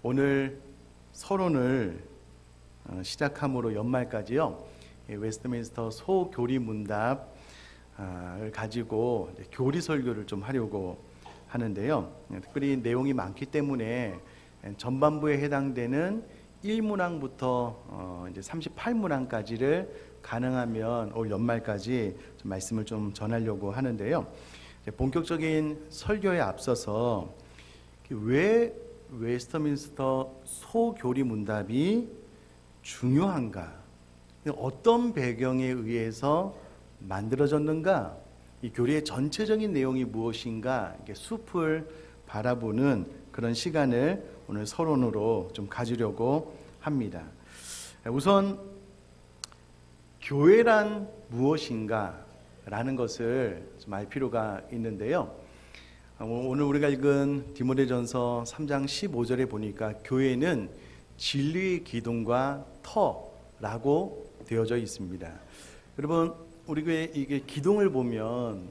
오늘 서론을 시작함으로 연말까지요, 웨스트민스터 소교리 문답을 가지고 교리 설교를 좀 하려고 하는데요. 특별히 내용이 많기 때문에 전반부에 해당되는 1문항부터 이제 38문항까지를 가능하면 올 연말까지 좀 말씀을 좀 전하려고 하는데요. 본격적인 설교에 앞서서 왜 웨스트민스터 소교리 문답이 중요한가, 어떤 배경에 의해서 만들어졌는가, 이 교리의 전체적인 내용이 무엇인가, 이렇게 숲을 바라보는 그런 시간을 오늘 서론으로 좀 가지려고 합니다. 우선 교회란 무엇인가 라는 것을 좀 알 필요가 있는데요. 오늘 우리가 읽은 디모데전서 3장 15절에 보니까 교회는 진리의 기둥과 터라고 되어져 있습니다. 여러분, 우리 교회 이게 기둥을 보면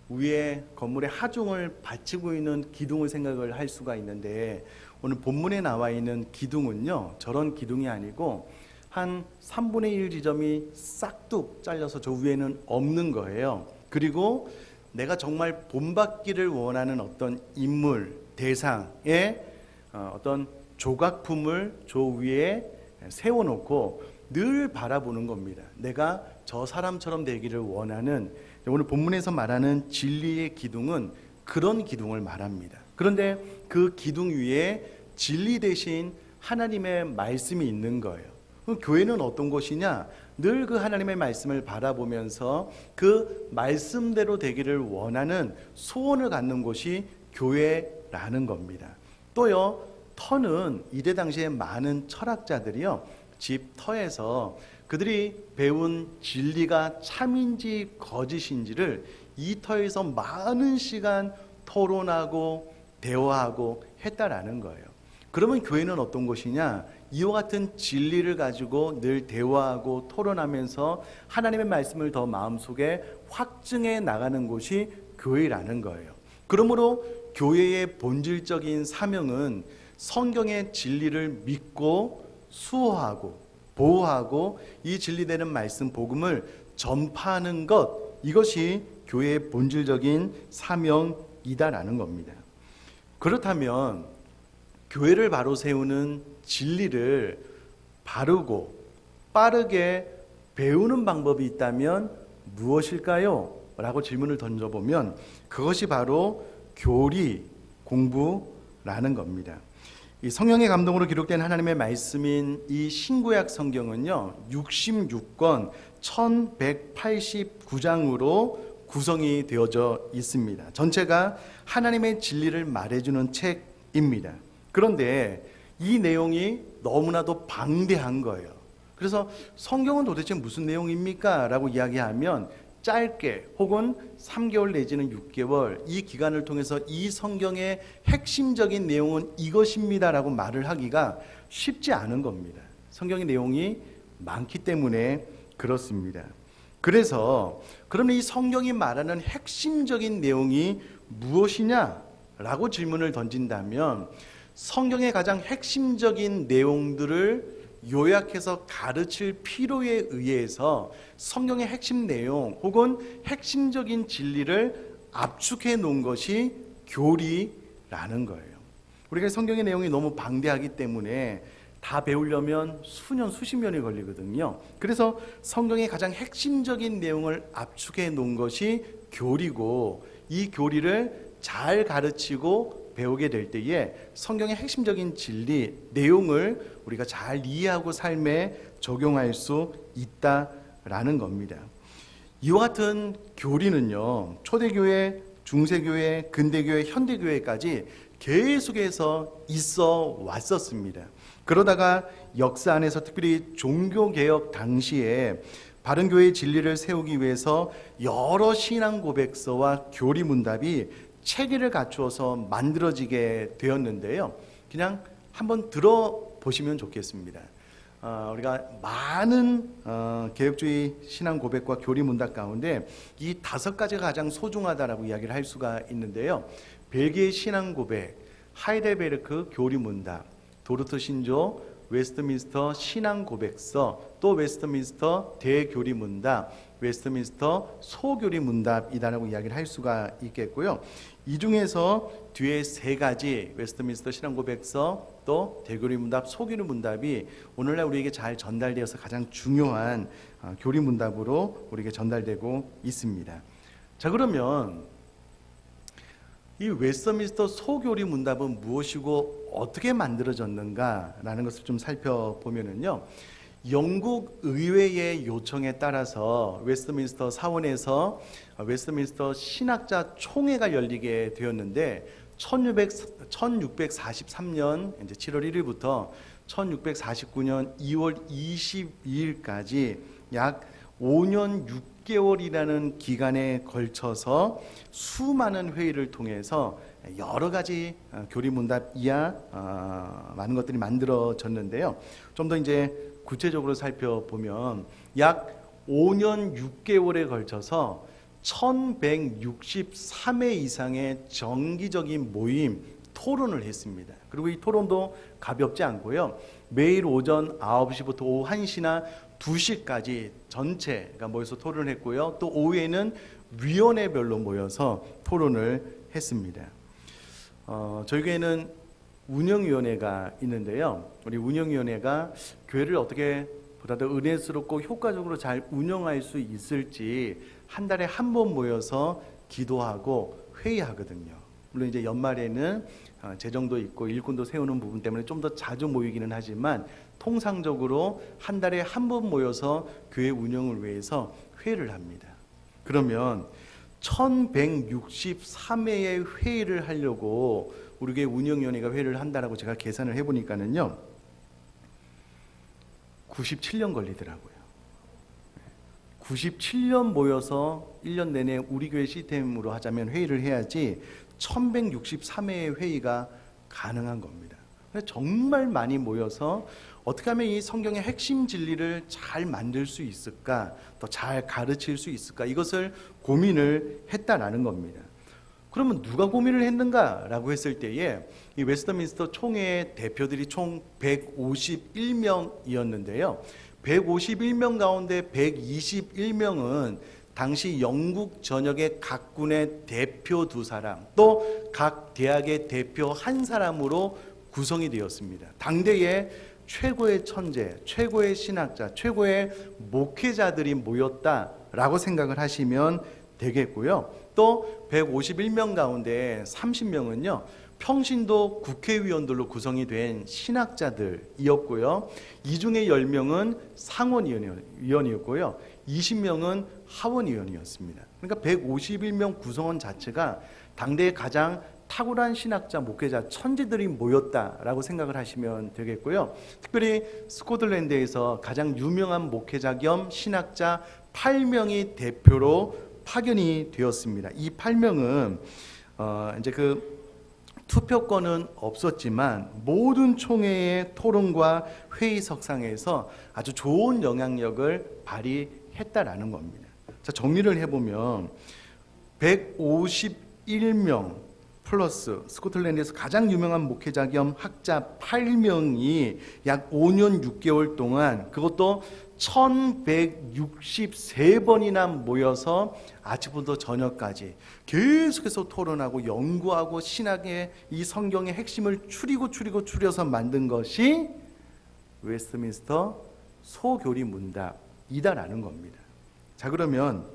위에 건물의 하중을 받치고 있는 기둥을 생각을 할 수가 있는데, 오늘 본문에 나와 있는 기둥은요, 저런 기둥이 아니고 한 3분의 1 지점이 싹둑 잘려서 저 위에는 없는 거예요. 그리고 내가 정말 본받기를 원하는 어떤 인물, 대상의 어떤 조각품을 저 위에 세워놓고 늘 바라보는 겁니다. 내가 저 사람처럼 되기를 원하는, 오늘 본문에서 말하는 진리의 기둥은 그런 기둥을 말합니다. 그런데 그 기둥 위에 진리 대신 하나님의 말씀이 있는 거예요. 그럼 교회는 어떤 곳이냐? 늘 그 하나님의 말씀을 바라보면서 그 말씀대로 되기를 원하는 소원을 갖는 곳이 교회라는 겁니다. 또요, 터는 이때 당시에 많은 철학자들이요, 집 터에서 그들이 배운 진리가 참인지 거짓인지를 이 터에서 많은 시간 토론하고 대화하고 했다라는 거예요. 그러면 교회는 어떤 곳이냐? 이와 같은 진리를 가지고 늘 대화하고 토론하면서 하나님의 말씀을 더 마음속에 확증해 나가는 곳이 교회라는 거예요. 그러므로 교회의 본질적인 사명은 성경의 진리를 믿고 수호하고 보호하고 이 진리되는 말씀 복음을 전파하는 것, 이것이 교회의 본질적인 사명이다라는 겁니다. 그렇다면 교회를 바로 세우는 진리를 바르고 빠르게 배우는 방법이 있다면 무엇일까요? 라고 질문을 던져보면 그것이 바로 교리 공부라는 겁니다. 이 성령의 감동으로 기록된 하나님의 말씀인 이 신구약 성경은요, 66권 1189장으로 구성이 되어져 있습니다. 전체가 하나님의 진리를 말해주는 책입니다. 그런데 이 내용이 너무나도 방대한 거예요. 그래서 성경은 도대체 무슨 내용입니까? 라고 이야기하면 짧게 혹은 3개월 내지는 6개월 이 기간을 통해서 이 성경의 핵심적인 내용은 이것입니다 라고 말을 하기가 쉽지 않은 겁니다. 성경의 내용이 많기 때문에 그렇습니다. 그래서 그러면 이 성경이 말하는 핵심적인 내용이 무엇이냐? 라고 질문을 던진다면 성경의 가장 핵심적인 내용들을 요약해서 가르칠 필요에 의해서 성경의 핵심 내용 혹은 핵심적인 진리를 압축해 놓은 것이 교리라는 거예요. 우리가 성경의 내용이 너무 방대하기 때문에 다 배우려면 수년, 수십 년이 걸리거든요. 그래서 성경의 가장 핵심적인 내용을 압축해 놓은 것이 교리고, 이 교리를 잘 가르치고 배우게 될 때에 성경의 핵심적인 진리, 내용을 우리가 잘 이해하고 삶에 적용할 수 있다라는 겁니다. 이와 같은 교리는요, 초대교회, 중세교회, 근대교회, 현대교회까지 계속해서 있어 왔었습니다. 그러다가 역사 안에서 특별히 종교개혁 당시에 바른교회의 진리를 세우기 위해서 여러 신앙 고백서와 교리 문답이 체계를 갖추어서 만들어지게 되었는데요. 그냥 한번 들어보시면 좋겠습니다. 우리가 많은 개혁주의 신앙 고백과 교리 문답 가운데 이 5가지가 가장 소중하다라고 이야기를 할 수가 있는데요. 벨기에 신앙 고백, 하이델베르크 교리 문답, 도르트 신조, 웨스트민스터 신앙 고백서, 또 웨스트민스터 대교리 문답, 웨스트민스터 소교리 문답이다라고 이야기를 할 수가 있겠고요. 이 중에서 뒤에 세 가지 웨스트민스터 신앙 고백서, 또 대교리 문답, 소교리 문답이 오늘날 우리에게 잘 전달되어서 가장 중요한 교리 문답으로 우리에게 전달되고 있습니다. 자, 그러면 이 웨스트민스터 소교리 문답은 무엇이고 어떻게 만들어졌는가라는 것을 좀 살펴보면은요, 영국 의회의 요청에 따라서 웨스트민스터 사원에서 웨스트민스터 신학자 총회가 열리게 되었는데 1643년 이제 7월 1일부터 1649년 2월 22일까지 약 5년 6개월이라는 기간에 걸쳐서 수많은 회의를 통해서 여러 가지 교리문답 이하 많은 것들이 만들어졌는데요. 좀 더 이제 구체적으로 살펴보면 약 5년 6개월에 걸쳐서 1163회 이상의 정기적인 모임, 토론을 했습니다. 그리고 이 토론도 가볍지 않고요. 매일 오전 9시부터 오후 1시나 2시까지 전체가 모여서 토론을 했고요. 또 오후에는 위원회별로 모여서 토론을 했습니다. 저희 교회는 운영위원회가 있는데요. 우리 운영위원회가 교회를 어떻게 보다 더 은혜스럽고 효과적으로 잘 운영할 수 있을지 한 달에 한 번 모여서 기도하고 회의하거든요. 물론 이제 연말에는 재정도 있고 일꾼도 세우는 부분 때문에 좀 더 자주 모이기는 하지만 통상적으로 한 달에 한 번 모여서 교회 운영을 위해서 회의를 합니다. 그러면 1163회의 회의를 하려고 우리 교회 운영위원회가 회의를 한다라고 제가 계산을 해보니까는요 97년 걸리더라고요. 97년 모여서 1년 내내 우리 교회 시스템으로 하자면 회의를 해야지 1163회의 회의가 가능한 겁니다. 정말 많이 모여서 어떻게 하면 이 성경의 핵심 진리를 잘 만들 수 있을까, 더 잘 가르칠 수 있을까, 이것을 고민을 했다라는 겁니다. 그러면 누가 고민을 했는가라고 했을 때에 이 웨스트민스터 총회의 대표들이 총 151명이었는데요. 151명 가운데 121명은 당시 영국 전역의 각 군의 대표 2사람, 또 각 대학의 대표 1사람으로 구성이 되었습니다. 당대의 최고의 천재, 최고의 신학자, 최고의 목회자들이 모였다라고 생각을 하시면 되겠고요. 또 151명 가운데 30명은요. 평신도 국회의원들로 구성이 된 신학자들이었고요. 이 중에 10명은 상원의원이었고요. 20명은 하원의원이었습니다. 그러니까 151명 구성원 자체가 당대의 가장 탁월한 신학자, 목회자, 천재들이 모였다라고 생각을 하시면 되겠고요. 특별히 스코틀랜드에서 가장 유명한 목회자 겸 신학자 8명이 대표로 파견이 되었습니다. 이 8명은 이제 그 투표권은 없었지만 모든 총회의 토론과 회의석상에서 아주 좋은 영향력을 발휘했다라는 겁니다. 자, 정리를 해보면 151명 플러스 스코틀랜드에서 가장 유명한 목회자 겸 학자 8명이 약 5년 6개월 동안, 그것도 1163번이나 모여서 아침부터 저녁까지 계속해서 토론하고 연구하고 신학의 이 성경의 핵심을 추려서 만든 것이 웨스트민스터 소교리 문답이다라는 겁니다. 자, 그러면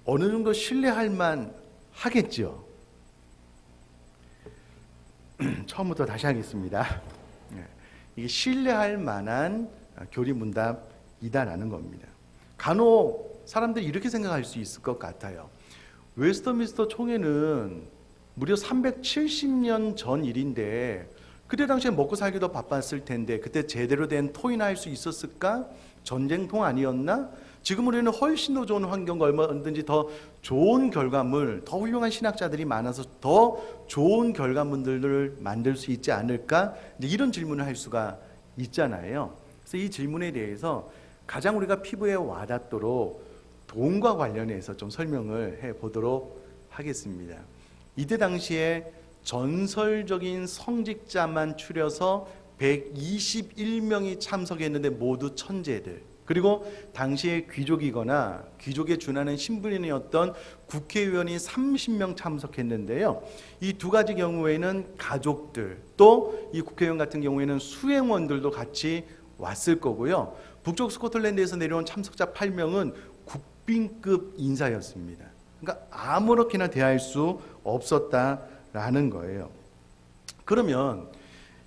어느 정도 신뢰할 만 하겠죠? 처음부터 다시 하겠습니다. 이게 신뢰할 만한 교리 문답이다라는 겁니다. 간혹 사람들이 이렇게 생각할 수 있을 것 같아요. 웨스트민스터 총회는 무려 370년 전 일인데 그때 당시에 먹고 살기도 바빴을 텐데 그때 제대로 된 토의나 할 수 있었을까? 전쟁통 아니었나? 지금 우리는 훨씬 더 좋은 환경과 얼마든지 더 좋은 결과물, 더 훌륭한 신학자들이 많아서 더 좋은 결과물들을 만들 수 있지 않을까? 이런 질문을 할 수가 있잖아요. 그래서 이 질문에 대해서 가장 우리가 피부에 와닿도록 돈과 관련해서 좀 설명을 해보도록 하겠습니다. 이때 당시에 전설적인 성직자만 추려서 121명이 참석했는데 모두 천재들, 그리고 당시에 귀족이거나 귀족에 준하는 신분이었던 국회의원이 30명 참석했는데요. 이 두 가지 경우에는 가족들, 또 이 국회의원 같은 경우에는 수행원들도 같이 왔을 거고요. 북쪽 스코틀랜드에서 내려온 참석자 8명은 국빈급 인사였습니다. 그러니까 아무렇게나 대할 수 없었다라는 거예요. 그러면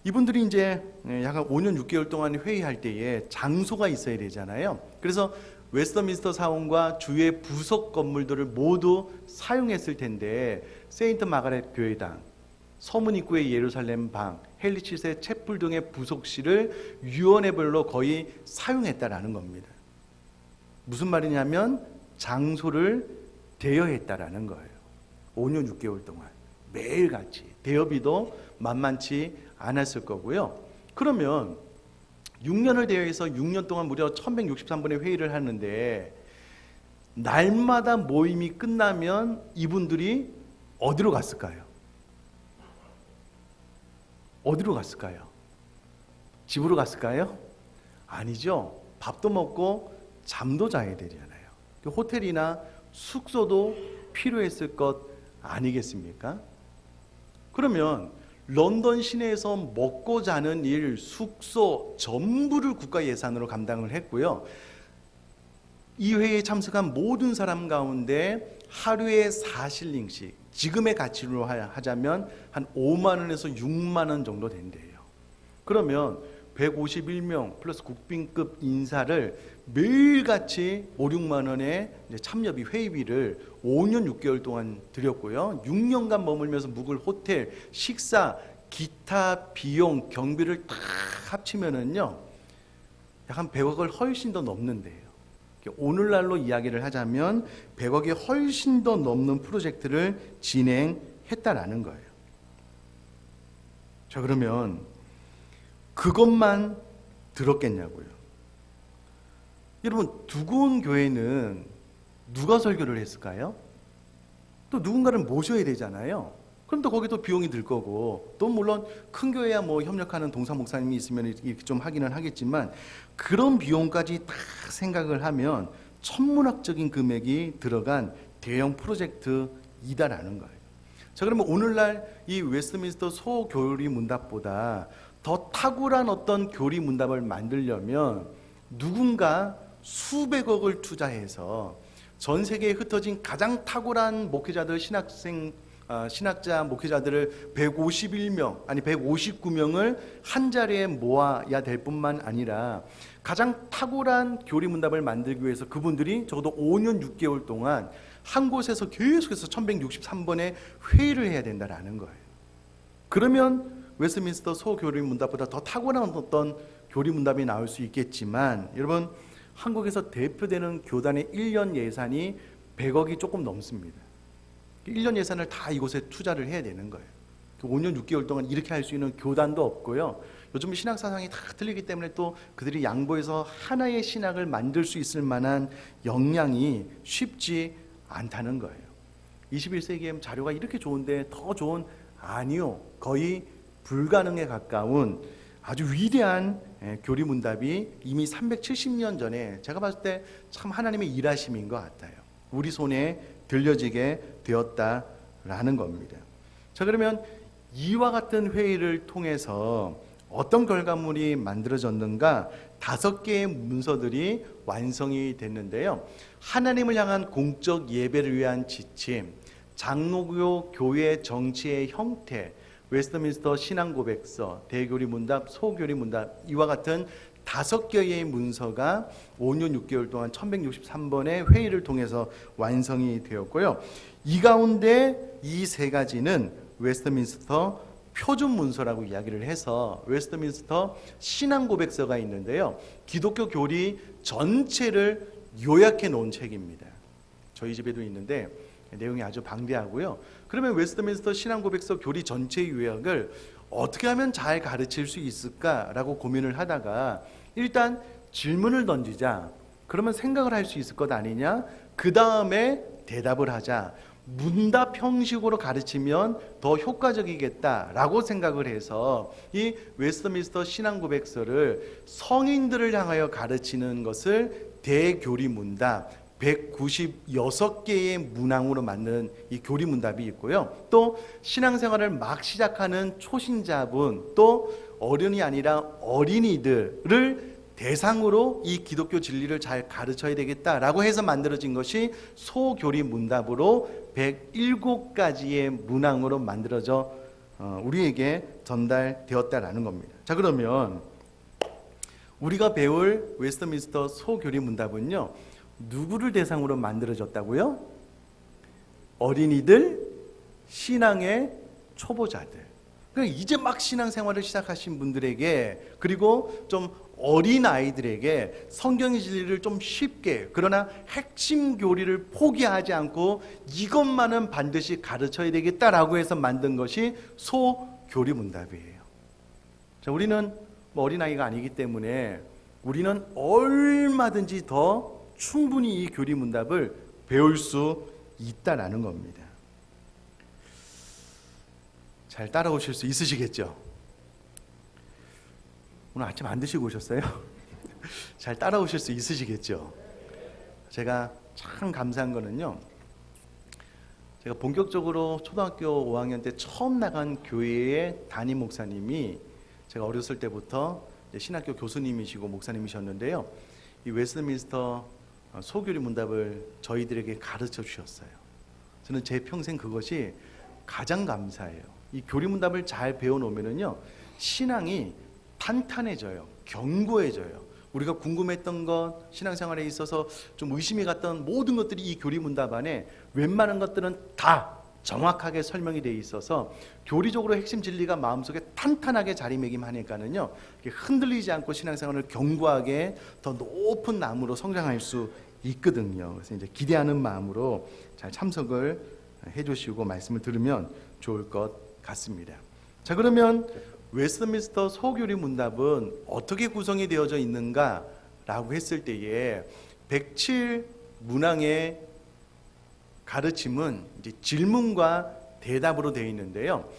이분들이 이제 약간 5년 6개월 동안 회의할 때에 장소가 있어야 되잖아요. 그래서 웨스터민스터 사원과 주의 부속 건물들을 모두 사용했을 텐데, 세인트 마가렛 교회당, 서문 입구의 예루살렘 방, 헬리치스의 채플 등의 부속실을 유언회별로 거의 사용했다라는 겁니다. 무슨 말이냐면 장소를 대여했다라는 거예요. 5년 6개월 동안 매일같이. 대여비도 만만치 않았을 거고요. 그러면 6년을 대여해서 6년 동안 무려 1163번의 회의를 하는데, 날마다 모임이 끝나면 이분들이 어디로 갔을까요? 어디로 갔을까요? 집으로 갔을까요? 아니죠. 밥도 먹고 잠도 자야 되잖아요. 호텔이나 숙소도 필요했을 것 아니겠습니까? 그러면 런던 시내에서 먹고 자는 일, 숙소 전부를 국가 예산으로 감당을 했고요. 이 회의에 참석한 모든 사람 가운데 하루에 4실링씩, 지금의 가치로 하자면 한 5만 원에서 6만 원 정도 된대요. 그러면 151명 플러스 국빈급 인사를 매일같이 5, 6만 원의 참여비, 회의비를 5년 6개월 동안 드렸고요. 6년간 머물면서 묵을 호텔, 식사, 기타 비용, 경비를 다 합치면은요, 약 한 100억을 훨씬 더 넘는데요. 오늘날로 이야기를 하자면 100억이 훨씬 더 넘는 프로젝트를 진행했다라는 거예요. 자, 그러면 그것만 들었겠냐고요. 여러분, 두고온 교회는 누가 설교를 했을까요? 또 누군가를 모셔야 되잖아요. 그럼 또 거기도 비용이 들 거고, 또 물론 큰 교회야 뭐 협력하는 동사 목사님이 있으면 이렇게 좀 하기는 하겠지만, 그런 비용까지 다 생각을 하면 천문학적인 금액이 들어간 대형 프로젝트이다라는 거예요. 자, 그러면 오늘날 이 웨스트민스터 소교리 문답보다 더 탁월한 어떤 교리 문답을 만들려면 누군가 수백억을 투자해서 전 세계에 흩어진 가장 탁월한 목회자들, 신학자 목회자들을 151명, 아니 159명을 한 자리에 모아야 될 뿐만 아니라 가장 탁월한 교리 문답을 만들기 위해서 그분들이 적어도 5년 6개월 동안 한 곳에서 계속해서 1163번의 회의를 해야 된다라는 거예요. 그러면 웨스트민스터 소교리 문답보다 더 탁월한 어떤 교리 문답이 나올 수 있겠지만, 여러분, 한국에서 대표되는 교단의 1년 예산이 100억이 조금 넘습니다. 1년 예산을 다 이곳에 투자를 해야 되는 거예요. 5년 6개월 동안 이렇게 할 수 있는 교단도 없고요. 요즘 신학 사상이 다 틀리기 때문에 또 그들이 양보해서 하나의 신학을 만들 수 있을 만한 역량이 쉽지 않다는 거예요. 21세기에 자료가 이렇게 좋은데 더 좋은? 아니요. 거의 불가능에 가까운 아주 위대한 교리 문답이 이미 370년 전에 제가 봤을 때 참 하나님의 일하심인 것 같아요. 우리 손에 들려지게 되었다라는 겁니다. 자, 그러면 이와 같은 회의를 통해서 어떤 결과물이 만들어졌는가? 5개의 문서들이 완성이 됐는데요. 하나님을 향한 공적 예배를 위한 지침, 장로교 교회 정치의 형태, 웨스트민스터 신앙고백서, 대교리 문답, 소교리 문답, 이와 같은 5개의 문서가 5년 6개월 동안 1163번의 회의를 통해서 완성이 되었고요. 이 가운데 이 3가지는 웨스트민스터 표준 문서라고 이야기를 해서 웨스트민스터 신앙고백서가 있는데요. 기독교 교리 전체를 요약해 놓은 책입니다. 저희 집에도 있는데 내용이 아주 방대하고요. 그러면 웨스트민스터 신앙고백서 교리 전체 요약을 어떻게 하면 잘 가르칠 수 있을까라고 고민을 하다가 일단 질문을 던지자. 그러면 생각을 할 수 있을 것 아니냐? 그 다음에 대답을 하자. 문답 형식으로 가르치면 더 효과적이겠다라고 생각을 해서 이 웨스트민스터 신앙고백서를 성인들을 향하여 가르치는 것을 대교리문답 196개의 문항으로 만든 이 교리문답이 있고요. 또 신앙생활을 막 시작하는 초신자분, 또 어른이 아니라 어린이들을 대상으로 이 기독교 진리를 잘 가르쳐야 되겠다라고 해서 만들어진 것이 소교리문답으로 107가지의 문항으로 만들어져 우리에게 전달되었다라는 겁니다. 자, 그러면 우리가 배울 웨스트민스터 소교리문답은요, 누구를 대상으로 만들어졌다고요? 어린이들, 신앙의 초보자들. 그러니까 이제 막 신앙생활을 시작하신 분들에게, 그리고 좀 어린 아이들에게 성경의 진리를 좀 쉽게, 그러나 핵심 교리를 포기하지 않고 이것만은 반드시 가르쳐야 되겠다라고 해서 만든 것이 소교리문답이에요. 자, 우리는 어린아이가 아니기 때문에 우리는 얼마든지 더 충분히 이 교리문답을 배울 수 있다라는 겁니다. 잘 따라오실 수 있으시겠죠? 오늘 아침 안 드시고 오셨어요? 잘 따라오실 수 있으시겠죠? 제가 참 감사한 거는요, 제가 본격적으로 초등학교 5학년 때 처음 나간 교회의 담임 목사님이 제가 어렸을 때부터 신학교 교수님이시고 목사님이셨는데요, 이 웨스트민스터 소교리 문답을 저희들에게 가르쳐 주셨어요. 저는 제 평생 그것이 가장 감사해요. 이 교리 문답을 잘 배워놓으면요, 신앙이 탄탄해져요. 견고해져요. 우리가 궁금했던 것, 신앙생활에 있어서 좀 의심이 갔던 모든 것들이 이 교리 문답 안에 웬만한 것들은 다 정확하게 설명이 되어 있어서 교리적으로 핵심 진리가 마음속에 탄탄하게 자리매김하니까는요, 흔들리지 않고 신앙생활을 견고하게 더 높은 나무로 성장할 수 있거든요. 그래서 이제 기대하는 마음으로 잘 참석을 해주시고 말씀을 들으면 좋을 것 같습니다. 자, 그러면 웨스트민스터 소교리 문답은 어떻게 구성이 되어져 있는가라고 했을 때에 107 문항의 가르침은 이제 질문과 대답으로 되어 있는데요.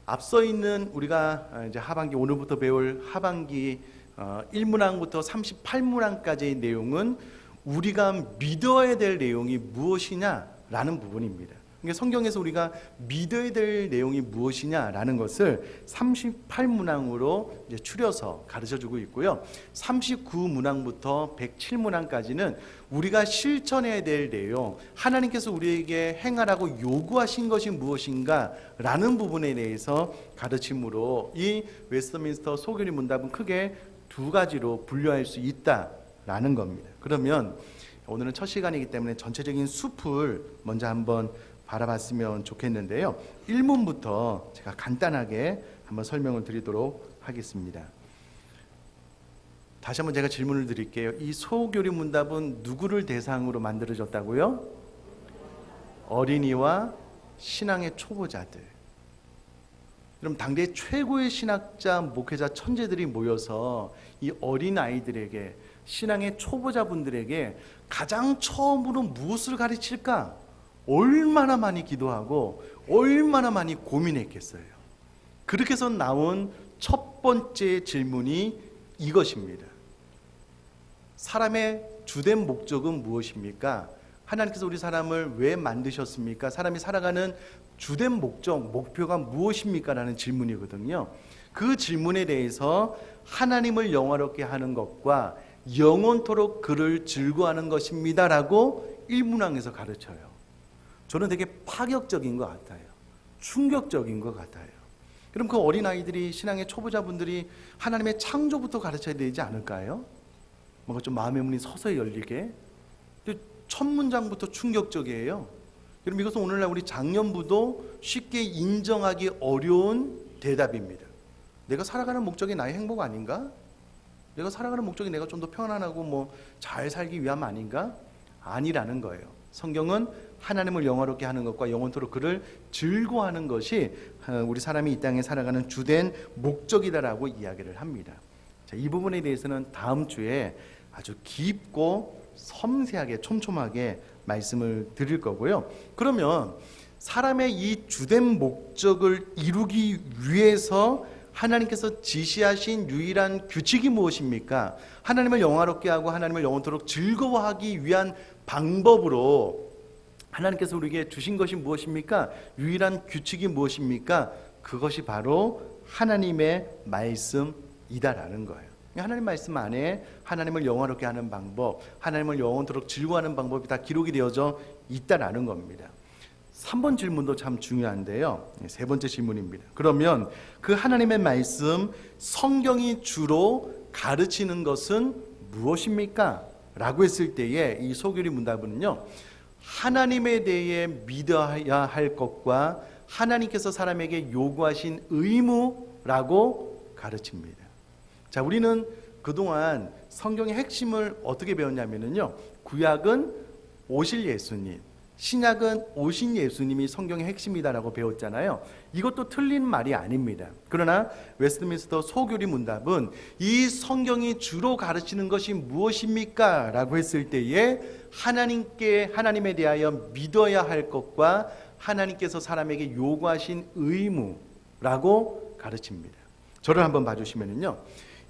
앞서 있는 우리가 이제 하반기, 오늘부터 배울 하반기 1문항부터 38문항까지의 내용은 우리가 믿어야 될 내용이 무엇이냐라는 부분입니다. 그러니까 성경에서 우리가 믿어야 될 내용이 무엇이냐라는 것을 38문항으로 이제 추려서 가르쳐주고 있고요. 39문항부터 107문항까지는 우리가 실천해야 될 내용, 하나님께서 우리에게 행하라고 요구하신 것이 무엇인가라는 부분에 대해서 가르침으로 이 웨스트민스터 소교리 문답은 크게 두 가지로 분류할 수 있다라는 겁니다. 그러면 오늘은 첫 시간이기 때문에 전체적인 숲을 먼저 한번 바라봤으면 좋겠는데요. 1문부터 제가 간단하게 한번 설명을 드리도록 하겠습니다. 다시 한번 제가 질문을 드릴게요. 이 소교리 문답은 누구를 대상으로 만들어졌다고요? 어린이와 신앙의 초보자들. 그럼 당대 최고의 신학자, 목회자, 천재들이 모여서 이 어린 아이들에게, 신앙의 초보자분들에게 가장 처음으로 무엇을 가르칠까? 얼마나 많이 기도하고 얼마나 많이 고민했겠어요. 그렇게 해서 나온 첫 번째 질문이 이것입니다. 사람의 주된 목적은 무엇입니까? 하나님께서 우리 사람을 왜 만드셨습니까? 사람이 살아가는 주된 목적, 목표가 무엇입니까? 라는 질문이거든요. 그 질문에 대해서 하나님을 영화롭게 하는 것과 영원토록 그를 즐거워하는 것입니다 라고 1문항에서 가르쳐요. 저는 되게 파격적인 것 같아요. 충격적인 것 같아요. 그럼 그 어린아이들이, 신앙의 초보자분들이 하나님의 창조부터 가르쳐야 되지 않을까요? 뭔가 좀 마음의 문이 서서히 열리게. 첫 문장부터 충격적이에요. 그럼 이것은 오늘날 우리 장년부도 쉽게 인정하기 어려운 대답입니다. 내가 살아가는 목적이 나의 행복 아닌가? 내가 살아가는 목적이 내가 좀 더 편안하고 잘 살기 위함 아닌가? 아니라는 거예요. 성경은 하나님을 영화롭게 하는 것과 영원토록 그를 즐거워하는 것이 우리 사람이 이 땅에 살아가는 주된 목적이다라고 이야기를 합니다. 자, 이 부분에 대해서는 다음 주에 아주 깊고 섬세하게 촘촘하게 말씀을 드릴 거고요. 그러면 사람의 이 주된 목적을 이루기 위해서 하나님께서 지시하신 유일한 규칙이 무엇입니까? 하나님을 영화롭게 하고 하나님을 영원토록 즐거워하기 위한 방법으로 하나님께서 우리에게 주신 것이 무엇입니까? 유일한 규칙이 무엇입니까? 그것이 바로 하나님의 말씀이다라는 거예요. 하나님 말씀 안에 하나님을 영화롭게 하는 방법, 하나님을 영원토록 즐거워하는 방법이 다 기록이 되어져 있다라는 겁니다. 3번 질문도 참 중요한데요. 세 번째 질문입니다. 그러면 그 하나님의 말씀, 성경이 주로 가르치는 것은 무엇입니까? 라고 했을 때에 이 소교리 문답은요, 하나님에 대해 믿어야 할 것과 하나님께서 사람에게 요구하신 의무라고 가르칩니다. 자, 우리는 그동안 성경의 핵심을 어떻게 배웠냐면요, 구약은 오실 예수님, 신약은 오신 예수님이 성경의 핵심이다라고 배웠잖아요. 이것도 틀린 말이 아닙니다. 그러나 웨스트민스터 소교리 문답은 이 성경이 주로 가르치는 것이 무엇입니까? 라고 했을 때에 하나님에 대하여 믿어야 할 것과 하나님께서 사람에게 요구하신 의무라고 가르칩니다. 저를 한번 봐주시면요,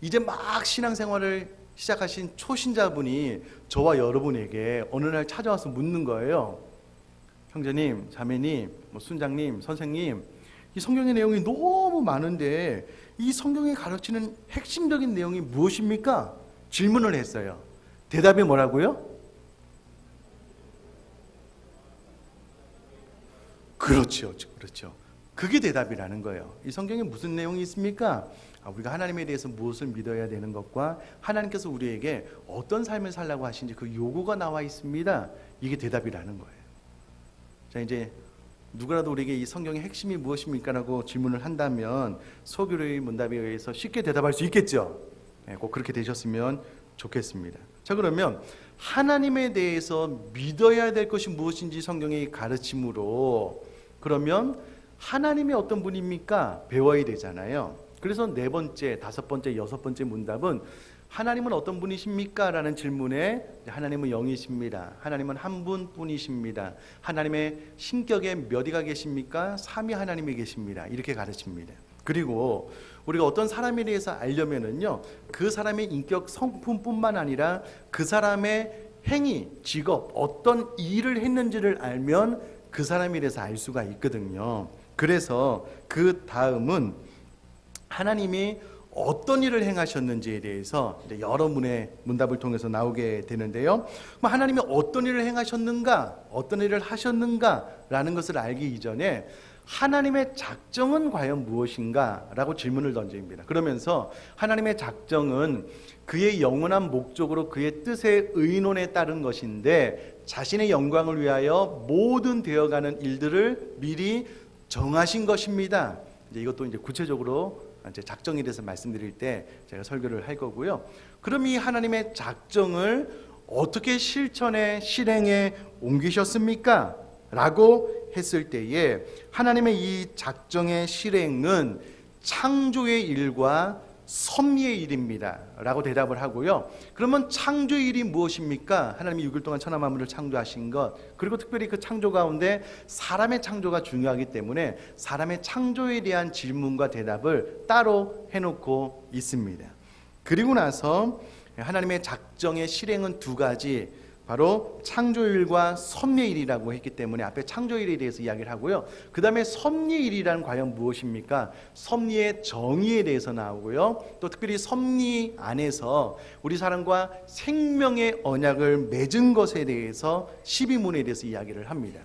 이제 막 신앙생활을 시작하신 초신자분이 저와 여러분에게 어느 날 찾아와서 묻는 거예요. 형제님, 자매님, 순장님, 선생님, 이 성경의 내용이 너무 많은데 이 성경이 가르치는 핵심적인 내용이 무엇입니까? 질문을 했어요. 대답이 뭐라고요? 그렇죠. 그게 대답이라는 거예요. 이 성경에 무슨 내용이 있습니까? 우리가 하나님에 대해서 무엇을 믿어야 되는 것과 하나님께서 우리에게 어떤 삶을 살라고 하신지 그 요구가 나와 있습니다. 이게 대답이라는 거예요. 자, 이제 누구라도 우리에게 이 성경의 핵심이 무엇입니까? 라고 질문을 한다면 소교리의 문답에 의해서 쉽게 대답할 수 있겠죠. 꼭 그렇게 되셨으면 좋겠습니다. 자, 그러면 하나님에 대해서 믿어야 될 것이 무엇인지 성경의 가르침으로, 그러면 하나님이 어떤 분입니까? 배워야 되잖아요. 그래서 네 번째, 다섯 번째, 여섯 번째 문답은 하나님은 어떤 분이십니까? 라는 질문에 하나님은 영이십니다. 하나님은 한 분뿐이십니다. 하나님의 신격에 몇 위가 계십니까? 삼위 하나님이 계십니다. 이렇게 가르칩니다. 그리고 우리가 어떤 사람에 대해서 알려면은요, 그 사람의 인격 성품뿐만 아니라 그 사람의 행위, 직업, 어떤 일을 했는지를 알면 그 사람에 대해서 알 수가 있거든요. 그래서 그 다음은 하나님이 어떤 일을 행하셨는지에 대해서 이제 여러 문의 문답을 통해서 나오게 되는데요. 하나님이 어떤 일을 행하셨는가, 어떤 일을 하셨는가라는 것을 알기 이전에 하나님의 작정은 과연 무엇인가? 라고 질문을 던집니다. 그러면서 하나님의 작정은 그의 영원한 목적으로 그의 뜻의 의논에 따른 것인데 자신의 영광을 위하여 모든 되어가는 일들을 미리 정하신 것입니다. 이것도 이제 구체적으로 이제 작정에 대해서 말씀드릴 때 제가 설교를 할 거고요. 그럼 이 하나님의 작정을 어떻게 실행에 옮기셨습니까? 라고 했을 때에 하나님의 이 작정의 실행은 창조의 일과 섭리의 일입니다 라고 대답을 하고요. 그러면 창조의 일이 무엇입니까? 하나님이 6일 동안 천하 만물을 창조하신 것, 그리고 특별히 그 창조 가운데 사람의 창조가 중요하기 때문에 사람의 창조에 대한 질문과 대답을 따로 해놓고 있습니다. 그리고 나서 하나님의 작정의 실행은 두 가지, 바로 창조일과 섭리일이라고 했기 때문에 앞에 창조일에 대해서 이야기를 하고요. 그 다음에 섭리일이란 과연 무엇입니까? 섭리의 정의에 대해서 나오고요. 또 특별히 섭리 안에서 우리 사람과 생명의 언약을 맺은 것에 대해서 12문에 대해서 이야기를 합니다.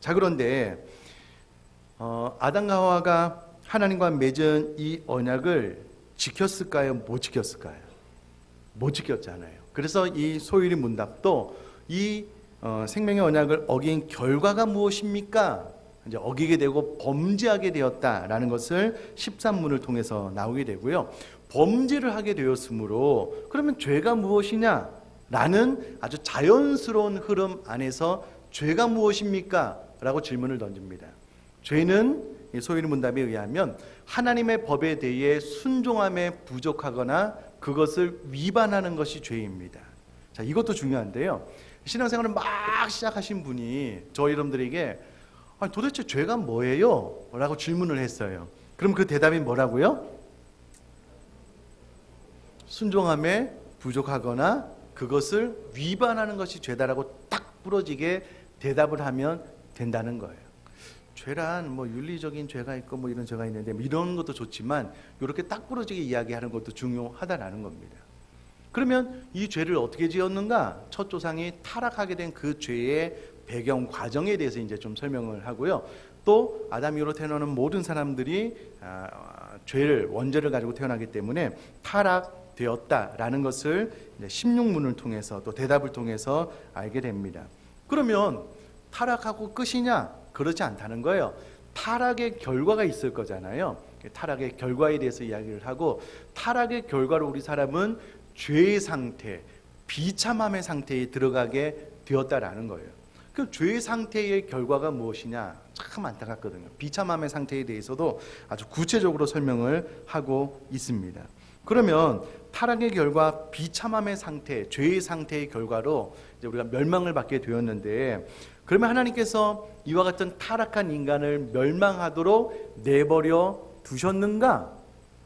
자, 그런데 아담과 하와가 하나님과 맺은 이 언약을 지켰을까요? 못 지켰을까요? 못 지켰잖아요. 그래서 이 소유리 문답도 이 생명의 언약을 어긴 결과가 무엇입니까? 이제 어기게 되고 범죄하게 되었다라는 것을 13문을 통해서 나오게 되고요. 범죄를 하게 되었으므로 그러면 죄가 무엇이냐? 라는 아주 자연스러운 흐름 안에서 죄가 무엇입니까? 라고 질문을 던집니다. 죄는 소유리 문답에 의하면 하나님의 법에 대해 순종함에 부족하거나 그것을 위반하는 것이 죄입니다. 자, 이것도 중요한데요. 신앙생활을 막 시작하신 분이 저 여러분들에게 아니, 도대체 죄가 뭐예요? 라고 질문을 했어요. 그럼 그 대답이 뭐라고요? 순종함에 부족하거나 그것을 위반하는 것이 죄다라고 딱 부러지게 대답을 하면 된다는 거예요. 죄란 뭐 윤리적인 죄가 있고 뭐 이런 죄가 있는데 이런 것도 좋지만 이렇게 딱 부러지게 이야기하는 것도 중요하다라는 겁니다. 그러면 이 죄를 어떻게 지었는가? 첫 조상이 타락하게 된 그 죄의 배경 과정에 대해서 이제 좀 설명을 하고요. 또 아담 이후로 태어나는 모든 사람들이 죄를 원죄를 가지고 태어나기 때문에 타락되었다라는 것을 16문을 통해서 또 대답을 통해서 알게 됩니다. 그러면 타락하고 끝이냐? 그렇지 않다는 거예요. 타락의 결과가 있을 거잖아요. 타락의 결과에 대해서 이야기를 하고 타락의 결과로 우리 사람은 죄의 상태, 비참함의 상태에 들어가게 되었다라는 거예요. 그 죄의 상태의 결과가 무엇이냐? 참 안타깝거든요. 비참함의 상태에 대해서도 아주 구체적으로 설명을 하고 있습니다. 그러면 타락의 결과, 비참함의 상태, 죄의 상태의 결과로 이제 우리가 멸망을 받게 되었는데, 그러면 하나님께서 이와 같은 타락한 인간을 멸망하도록 내버려 두셨는가?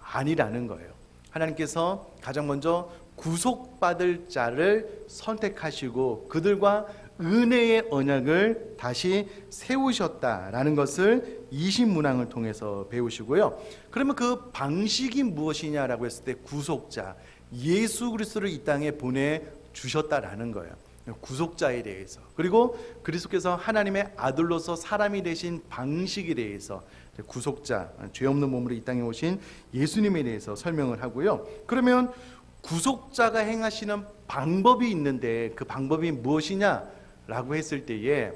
아니라는 거예요. 하나님께서 가장 먼저 구속받을 자를 선택하시고 그들과 은혜의 언약을 다시 세우셨다라는 것을 이신문항을 통해서 배우시고요. 그러면 그 방식이 무엇이냐라고 했을 때 구속자, 예수 그리스도를 이 땅에 보내주셨다라는 거예요. 구속자에 대해서, 그리고 그리스도께서 하나님의 아들로서 사람이 되신 방식에 대해서, 구속자, 죄 없는 몸으로 이 땅에 오신 예수님에 대해서 설명을 하고요. 그러면 구속자가 행하시는 방법이 있는데 그 방법이 무엇이냐라고 했을 때에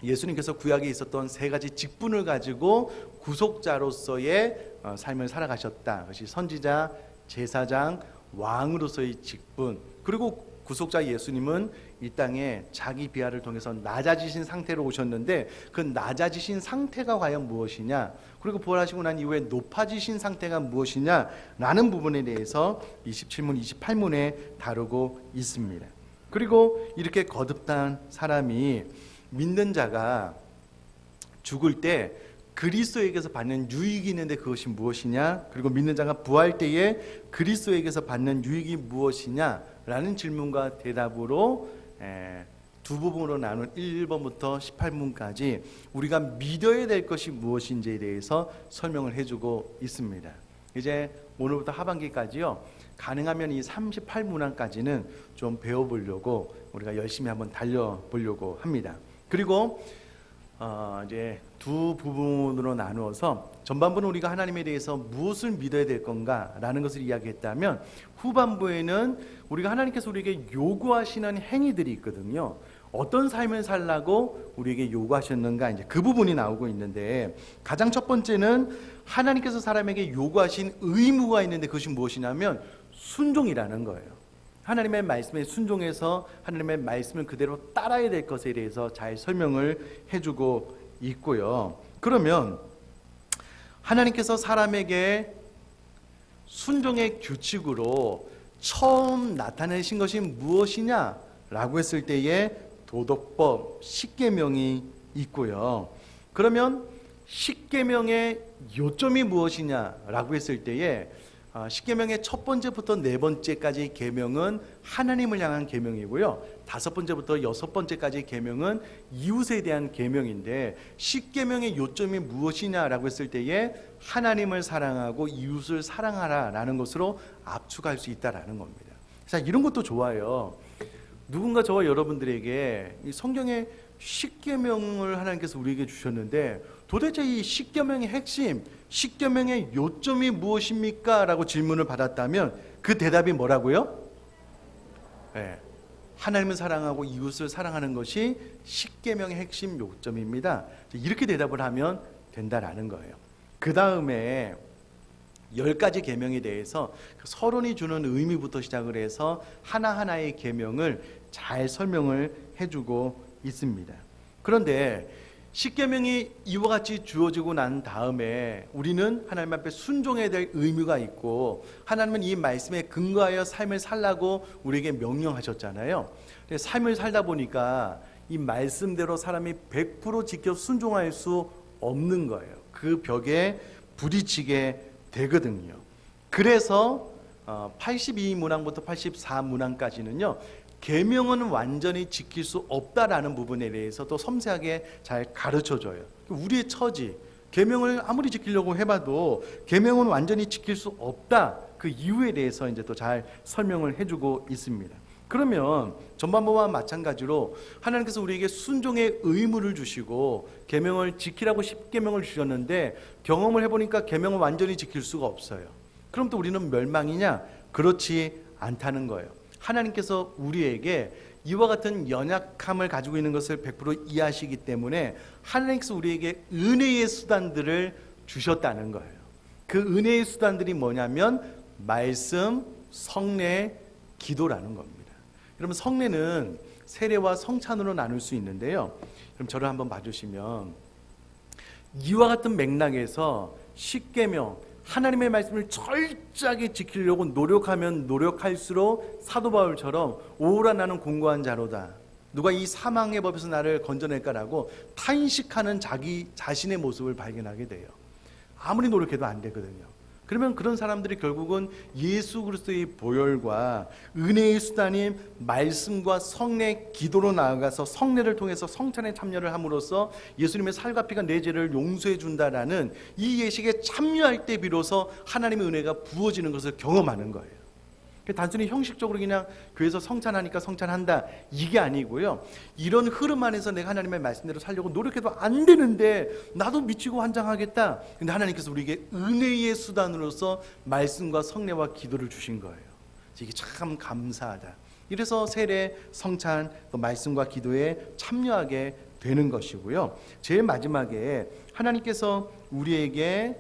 예수님께서 구약에 있었던 세 가지 직분을 가지고 구속자로서의 삶을 살아가셨다. 그것이 선지자, 제사장, 왕으로서의 직분, 그리고 구속자 예수님은 이 땅에 자기 비하를 통해서 낮아지신 상태로 오셨는데 그 낮아지신 상태가 과연 무엇이냐, 그리고 부활하시고 난 이후에 높아지신 상태가 무엇이냐라는 부분에 대해서 27문, 28문에 다루고 있습니다. 그리고 이렇게 거듭난 사람이, 믿는 자가 죽을 때 그리스도에게서 받는 유익이 있는데 그것이 무엇이냐, 그리고 믿는 자가 부활 때에 그리스도에게서 받는 유익이 무엇이냐라는 질문과 대답으로 두 부분으로 나눈 1번부터 18문까지 우리가 믿어야 될 것이 무엇인지에 대해서 설명을 해주고 있습니다. 이제 오늘부터 하반기까지요, 가능하면 이 38문항까지는 좀 배워보려고 우리가 열심히 한번 달려보려고 합니다. 그리고 이제 두 부분으로 나누어서 전반부는 우리가 하나님에 대해서 무엇을 믿어야 될 건가라는 것을 이야기했다면, 후반부에는 우리가 하나님께서 우리에게 요구하시는 행위들이 있거든요. 어떤 삶을 살라고 우리에게 요구하셨는가, 이제 그 부분이 나오고 있는데, 가장 첫 번째는 하나님께서 사람에게 요구하신 의무가 있는데 그것이 무엇이냐면 순종이라는 거예요. 하나님의 말씀에 순종해서 하나님의 말씀을 그대로 따라야 될 것에 대해서 잘 설명을 해주고 있고요. 그러면 하나님께서 사람에게 순종의 규칙으로 처음 나타내신 것이 무엇이냐라고 했을 때에 도덕법, 십계명이 있고요. 그러면 십계명의 요점이 무엇이냐라고 했을 때에 십계명의 첫 번째부터 네 번째까지 계명은 하나님을 향한 계명이고요. 다섯 번째부터 여섯 번째까지 계명은 이웃에 대한 계명인데, 십계명의 요점이 무엇이냐라고 했을 때에 하나님을 사랑하고 이웃을 사랑하라라는 것으로 압축할 수 있다라는 겁니다. 자, 이런 것도 좋아요. 누군가 저와 여러분들에게 이 성경의 십계명을 하나님께서 우리에게 주셨는데 도대체 이 십계명의 핵심, 십계명의 요점이 무엇입니까? 라고 질문을 받았다면 그 대답이 뭐라고요? 하나님을 사랑하고 이웃을 사랑하는 것이 십계명의 핵심 요점입니다. 이렇게 대답을 하면 된다라는 거예요. 그 다음에 10가지 계명에 대해서 서론이 주는 의미부터 시작을 해서 하나하나의 계명을 잘 설명을 해주고 있습니다. 그런데 십계명이 이와 같이 주어지고 난 다음에 우리는 하나님 앞에 순종해야 될 의무가 있고, 하나님은 이 말씀에 근거하여 삶을 살라고 우리에게 명령하셨잖아요. 삶을 살다 보니까 이 말씀대로 사람이 100% 지켜 순종할 수 없는 거예요. 그 벽에 부딪히게 되거든요. 그래서 82문항부터 84문항까지는요, 계명은 완전히 지킬 수 없다라는 부분에 대해서 또 섬세하게 잘 가르쳐줘요. 우리의 처지, 계명을 아무리 지키려고 해봐도 계명은 완전히 지킬 수 없다, 그 이유에 대해서 이제 또 잘 설명을 해주고 있습니다. 그러면 전반부와 마찬가지로 하나님께서 우리에게 순종의 의무를 주시고 계명을 지키라고 10계명을 주셨는데 경험을 해보니까 계명을 완전히 지킬 수가 없어요. 그럼 또 우리는 멸망이냐? 그렇지 않다는 거예요. 하나님께서 우리에게 이와 같은 연약함을 가지고 있는 것을 100% 이해하시기 때문에 하나님께서 우리에게 은혜의 수단들을 주셨다는 거예요. 그 은혜의 수단들이 뭐냐면 말씀, 성례, 기도라는 겁니다. 여러분, 성례는 세례와 성찬으로 나눌 수 있는데요, 그럼 저를 한번 봐주시면 이와 같은 맥락에서 10계명, 하나님의 말씀을 철저하게 지키려고 노력하면 노력할수록 사도 바울처럼 오라 나는 공고한 자로다, 누가 이 사망의 법에서 나를 건져낼까라고 탄식하는 자기 자신의 모습을 발견하게 돼요. 아무리 노력해도 안 되거든요. 그러면 그런 사람들이 결국은 예수 그리스도의 보혈과 은혜의 수단인 말씀과 성례, 기도로 나아가서 성례를 통해서 성찬에 참여를 함으로써 예수님의 살과 피가 내 죄를 용서해 준다라는 이 예식에 참여할 때 비로소 하나님의 은혜가 부어지는 것을 경험하는 거예요. 단순히 형식적으로 그냥 교회에서 성찬하니까 성찬한다, 이게 아니고요, 이런 흐름 안에서 내가 하나님의 말씀대로 살려고 노력해도 안 되는데 나도 미치고 환장하겠다. 근데 하나님께서 우리에게 은혜의 수단으로서 말씀과 성례와 기도를 주신 거예요. 이게 참 감사하다. 이래서 세례, 성찬, 또 말씀과 기도에 참여하게 되는 것이고요. 제일 마지막에 하나님께서 우리에게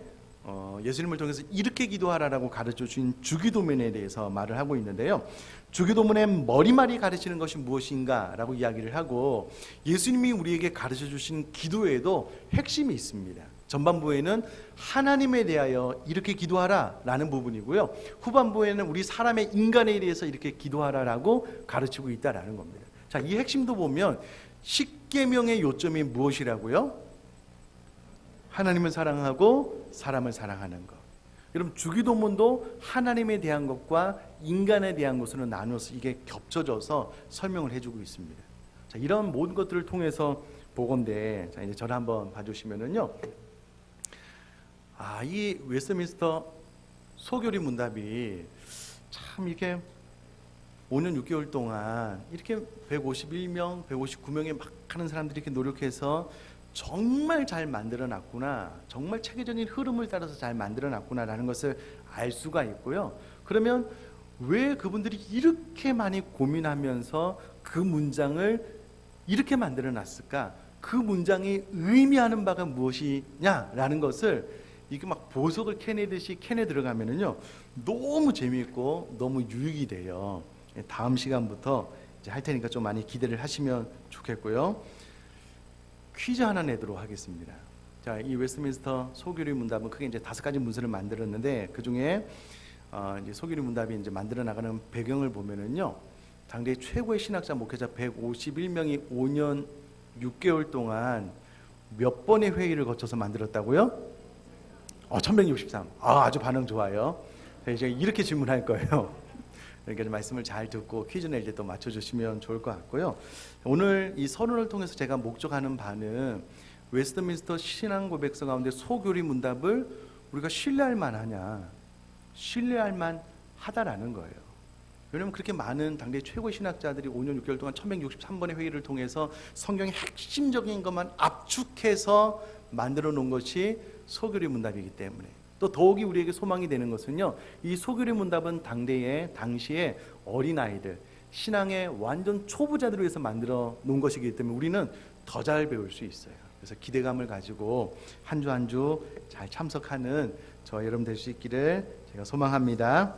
예수님을 통해서 이렇게 기도하라라고 가르쳐 주신 주기도문에 대해서 말을 하고 있는데요, 주기도문의 머리말이 가르치는 것이 무엇인가 라고 이야기를 하고, 예수님이 우리에게 가르쳐 주신 기도에도 핵심이 있습니다. 전반부에는 하나님에 대하여 이렇게 기도하라 라는 부분이고요, 후반부에는 우리 사람의 인간에 대해서 이렇게 기도하라라고 가르치고 있다라는 겁니다. 자, 이 핵심도 보면 10계명의 요점이 무엇이라고요? 하나님을 사랑하고 사람을 사랑하는 것. 여러분, 주기도문도 하나님에 대한 것과 인간에 대한 것으로 나눠서 이게 겹쳐져서 설명을 해주고 있습니다. 자, 이런 모든 것들을 통해서 보건대, 자, 이제 저를 한번 봐주시면은요, 이 웨스트민스터 소교리 문답이 참 이렇게 5년 6개월 동안 이렇게 151명, 159명의 막 하는 사람들이 이렇게 노력해서 정말 잘 만들어놨구나, 정말 체계적인 흐름을 따라서 잘 만들어놨구나라는 것을 알 수가 있고요. 그러면 왜 그분들이 이렇게 많이 고민하면서 그 문장을 이렇게 만들어놨을까? 그 문장이 의미하는 바가 무엇이냐라는 것을 이게 막 보석을 캐내듯이 캐내 들어가면은요, 너무 재미있고 너무 유익이 돼요. 다음 시간부터 이제 할 테니까 좀 많이 기대를 하시면 좋겠고요. 퀴즈 하나 내도록 하겠습니다. 자, 이 웨스트민스터 소교리 문답은 크게 이제 5가지 문서를 만들었는데, 그 중에 이제 소교리 문답이 이제 만들어 나가는 배경을 보면은요, 당대 최고의 신학자 목회자 151명이 5년 6개월 동안 몇 번의 회의를 거쳐서 만들었다고요? 1163. 아주 반응 좋아요. 이제 이렇게 질문할 거예요. 그러니까 말씀을 잘 듣고 퀴즈 낼 때 또 맞춰주시면 좋을 것 같고요. 오늘 이 서론을 통해서 제가 목적하는 바는 웨스트민스터 신앙 고백서 가운데 소교리 문답을 우리가 신뢰할 만하냐, 신뢰할 만하다라는 거예요. 왜냐하면 그렇게 많은 당대 최고의 신학자들이 5년 6개월 동안 1163번의 회의를 통해서 성경의 핵심적인 것만 압축해서 만들어 놓은 것이 소교리 문답이기 때문에, 또 더욱이 우리에게 소망이 되는 것은요, 이 소교리 문답은 당시에 어린아이들, 신앙의 완전 초보자들을 위해서 만들어 놓은 것이기 때문에 우리는 더 잘 배울 수 있어요. 그래서 기대감을 가지고 한 주 한 주 잘 참석하는 저 여러분 될 수 있기를 제가 소망합니다.